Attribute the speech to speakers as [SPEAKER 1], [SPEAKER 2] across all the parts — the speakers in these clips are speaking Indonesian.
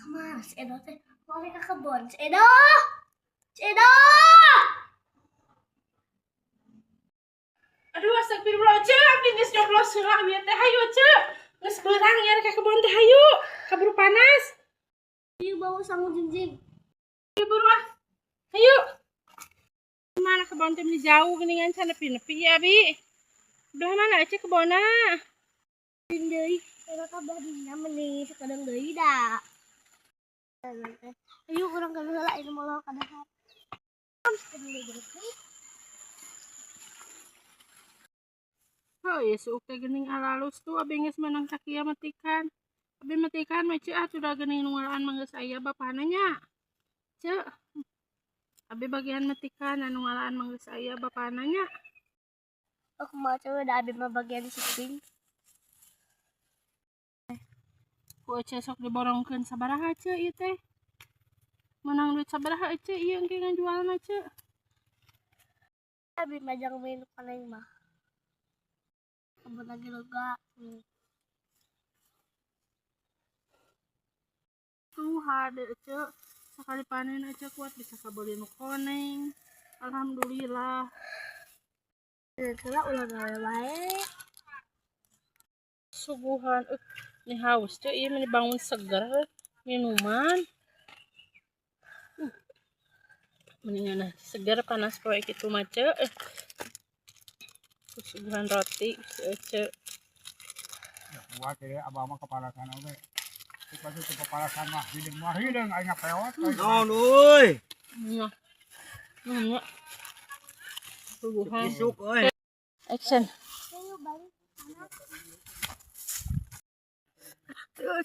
[SPEAKER 1] Kemana si Edo teh? Mau ke kebun. Si Edo! Si Edo!
[SPEAKER 2] Aduh, astagfirullah, Cek. Abdi geus nyoblos heula ieu teh. Hayu, Cek. Geus beurang nya ka kebun teh, hayu. Kaburu panas.
[SPEAKER 1] Ieu bau sangu jinjing.
[SPEAKER 2] Hayu buru ah. Hayu. Mana kebun teh jauh geuningan can nepi-nepi ya, Abi. Belah mana Cek kebona?
[SPEAKER 1] Deui, Edo kabar dina meuni sakadang deui da. Ayo urang ka heula ini mau kadaha.
[SPEAKER 2] Oh iya, suuk teh geuning alalus tuh abi geus menang sakieu matikan. Abi matikan mah Cek atuh da geuning nu ngalaan mah geus aya bapana nya. Cek. Abi bagian matikan anu ngalaan mah geus aya bapana nya.
[SPEAKER 1] Aku mau coba da abi mah bagian shipping.
[SPEAKER 2] Ku Ece sok diborongkeun sabaraha Cek ieu teh? Menang duit sabaraha Ece ieu engke ngajualna Cek?
[SPEAKER 1] Abi majang main paneng mah. Kebun lagi lega.
[SPEAKER 2] Tuh hade Cek. Sekali panen aja kuat bisa kabeli nu koneng. Alhamdulillah.
[SPEAKER 1] Heula ulah gawe bae.
[SPEAKER 2] Suguhan ini haus Cek ieu meni bangun seger minuman. Mendingan seger panas poe kitu mah Cek. Suguhan roti Cek.
[SPEAKER 3] Ya kuat ya abah mah kepalasan oge. Itu kepalasan mah hideung aing ngapewot.
[SPEAKER 4] Naon euy?
[SPEAKER 2] Nah. Nah. Suguhan.
[SPEAKER 4] Isuk euy.
[SPEAKER 2] Action.
[SPEAKER 1] Ayo balik.
[SPEAKER 2] Aduh,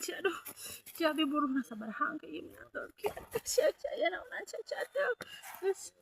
[SPEAKER 2] Abi buru sabaraha engke ieu mah. Kieu aya naon Caca. Geus